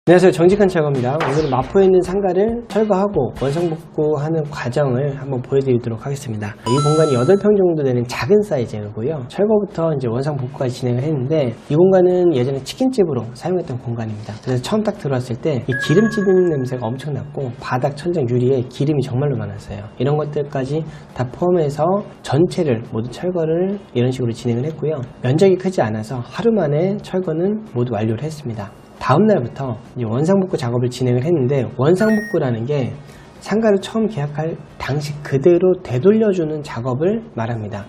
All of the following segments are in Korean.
안녕하세요, 정직한 철거입니다. 오늘은 마포에 있는 상가를 철거하고 원상복구하는 과정을 한번 보여드리도록 하겠습니다. 이 공간이 8평 정도 되는 작은 사이즈고요. 철거부터 이제 원상복구까지 진행을 했는데, 이 공간은 예전에 치킨집으로 사용했던 공간입니다. 그래서 처음 딱 들어왔을 때 이 기름 찌는 냄새가 엄청 났고, 바닥 천장 유리에 기름이 정말로 많았어요. 이런 것들까지 다 포함해서 전체를 모두 철거를 이런 식으로 진행을 했고요. 면적이 크지 않아서 하루 만에 철거는 모두 완료를 했습니다. 다음 날부터 이제 원상복구 작업을 진행을 했는데, 원상복구라는 게 상가를 처음 계약할 당시 그대로 되돌려주는 작업을 말합니다.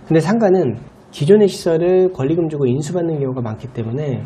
근데 상가는 기존의 시설을 권리금 주고 인수받는 경우가 많기 때문에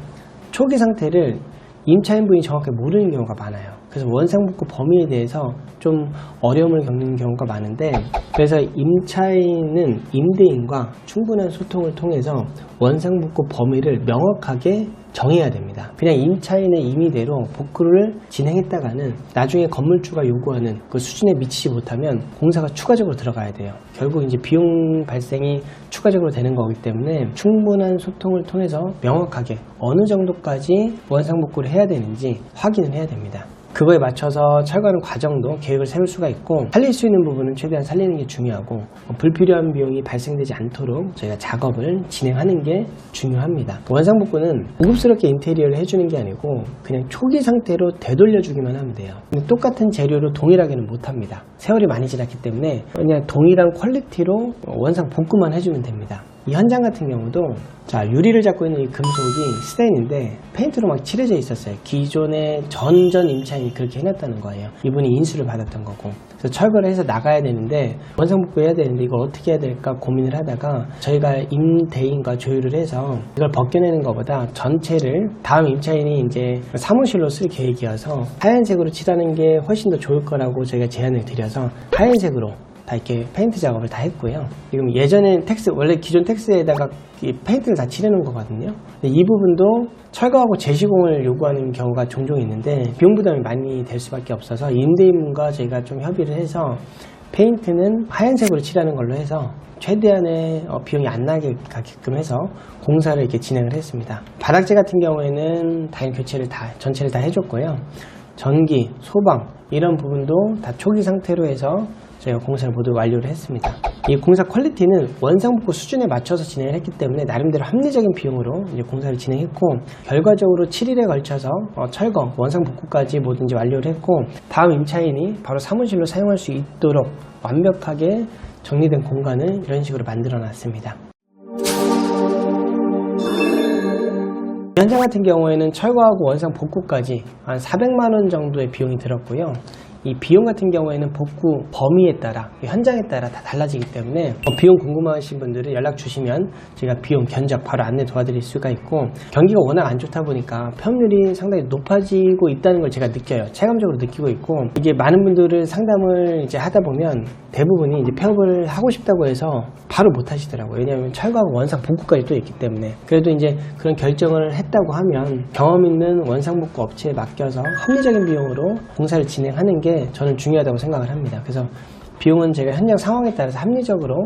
초기 상태를 임차인분이 정확하게 모르는 경우가 많아요. 그래서 원상복구 범위에 대해서 좀 어려움을 겪는 경우가 많은데, 그래서 임차인은 임대인과 충분한 소통을 통해서 원상복구 범위를 명확하게 정해야 됩니다. 그냥 임차인의 임의대로 복구를 진행했다가는 나중에 건물주가 요구하는 그 수준에 미치지 못하면 공사가 추가적으로 들어가야 돼요. 결국 이제 비용 발생이 추가적으로 되는 거기 때문에 충분한 소통을 통해서 명확하게 어느 정도까지 원상복구를 해야 되는지 확인을 해야 됩니다. 그거에 맞춰서 철거하는 과정도 계획을 세울 수가 있고, 살릴 수 있는 부분은 최대한 살리는 게 중요하고, 불필요한 비용이 발생되지 않도록 저희가 작업을 진행하는 게 중요합니다. 원상복구는 고급스럽게 인테리어를 해주는 게 아니고 그냥 초기 상태로 되돌려주기만 하면 돼요. 근데 똑같은 재료로 동일하게는 못합니다. 세월이 많이 지났기 때문에 그냥 동일한 퀄리티로 원상복구만 해주면 됩니다. 이 현장 같은 경우도 유리를 잡고 있는 이 금속이 스테인인데 페인트로 막 칠해져 있었어요. 기존의 전 임차인이 그렇게 해놨다는 거예요. 이분이 인수를 받았던 거고. 그래서 철거를 해서 나가야 되는데, 원상복구 해야 되는데 이걸 어떻게 해야 될까 고민을 하다가 저희가 임대인과 조율을 해서 이걸 벗겨내는 것보다 전체를 다음 임차인이 이제 사무실로 쓸 계획이어서 하얀색으로 칠하는 게 훨씬 더 좋을 거라고 저희가 제안을 드려서 하얀색으로 다 이렇게 페인트 작업을 다 했고요. 지금 예전엔 원래 기존 텍스에다가 페인트를 다 칠해놓은 거거든요. 근데 이 부분도 철거하고 재시공을 요구하는 경우가 종종 있는데 비용 부담이 많이 될 수밖에 없어서 임대인과 저희가 좀 협의를 해서 페인트는 하얀색으로 칠하는 걸로 해서 최대한의 비용이 안 나게 가게끔 해서 공사를 이렇게 진행을 했습니다. 바닥재 같은 경우에는 다일 교체를 전체를 다 해줬고요. 전기, 소방 이런 부분도 다 초기 상태로 해서 저희가 공사를 모두 완료를 했습니다. 이 공사 퀄리티는 원상복구 수준에 맞춰서 진행을 했기 때문에 나름대로 합리적인 비용으로 이제 공사를 진행했고, 결과적으로 7일에 걸쳐서 철거, 원상복구까지 뭐든지 완료를 했고, 다음 임차인이 바로 사무실로 사용할 수 있도록 완벽하게 정리된 공간을 이런 식으로 만들어 놨습니다. 현장 같은 경우에는 철거하고 원상복구까지 한 400만 원 정도의 비용이 들었고요. 이 비용 같은 경우에는 복구 범위에 따라, 현장에 따라 다 달라지기 때문에 비용 궁금하신 분들은 연락 주시면 제가 비용 견적 바로 안내 도와드릴 수가 있고, 경기가 워낙 안 좋다 보니까 폐업률이 상당히 높아지고 있다는 걸 제가 느껴요. 체감적으로 느끼고 있고, 이게 많은 분들을 상담을 이제 하다 보면 대부분이 이제 폐업을 하고 싶다고 해서 바로 못 하시더라고요. 왜냐하면 철거하고 원상복구까지 또 있기 때문에. 그래도 이제 그런 결정을 했다고 하면 경험 있는 원상복구 업체에 맡겨서 합리적인 비용으로 공사를 진행하는 게 저는 중요하다고 생각을 합니다. 그래서 비용은 제가 현장 상황에 따라서 합리적으로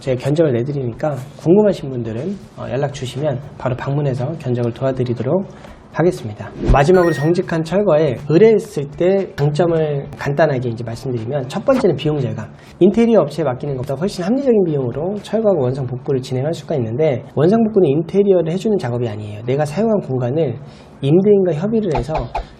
제가 견적을 내드리니까 궁금하신 분들은 연락 주시면 바로 방문해서 견적을 도와드리도록 하겠습니다. 마지막으로 정직한 철거에 의뢰했을 때 장점을 간단하게 이제 말씀드리면, 첫 번째는 비용 절감. 인테리어 업체에 맡기는 것보다 훨씬 합리적인 비용으로 철거하고 원상복구를 진행할 수가 있는데, 원상복구는 인테리어를 해주는 작업이 아니에요. 내가 사용한 공간을 임대인과 협의를 해서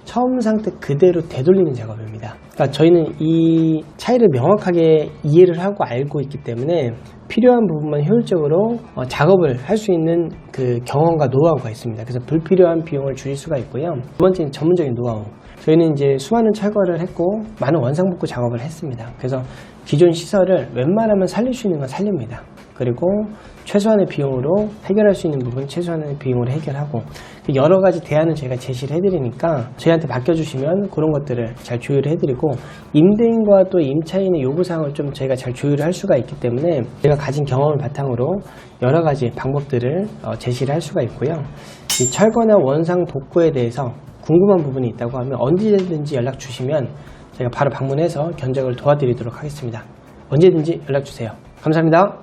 처음 상태 그대로 되돌리는 작업입니다. 그러니까 저희는 이 차이를 명확하게 이해를 하고 알고 있기 때문에 필요한 부분만 효율적으로 작업을 할 수 있는 그 경험과 노하우가 있습니다. 그래서 불필요한 비용을 줄일 수가 있고요. 두 번째는 전문적인 노하우. 저희는 이제 수많은 철거를 했고 많은 원상복구 작업을 했습니다. 그래서 기존 시설을 웬만하면 살릴 수 있는 건 살립니다. 그리고 최소한의 비용으로 해결할 수 있는 부분 최소한의 비용으로 해결하고, 여러 가지 대안을 저희가 제시를 해드리니까 저희한테 맡겨주시면 그런 것들을 잘 조율을 해드리고, 임대인과 또 임차인의 요구사항을 좀 저희가 잘 조율을 할 수가 있기 때문에 제가 가진 경험을 바탕으로 여러 가지 방법들을 제시를 할 수가 있고요. 이 철거나 원상 복구에 대해서 궁금한 부분이 있다고 하면 언제든지 연락 주시면 제가 바로 방문해서 견적을 도와드리도록 하겠습니다. 언제든지 연락 주세요. 감사합니다.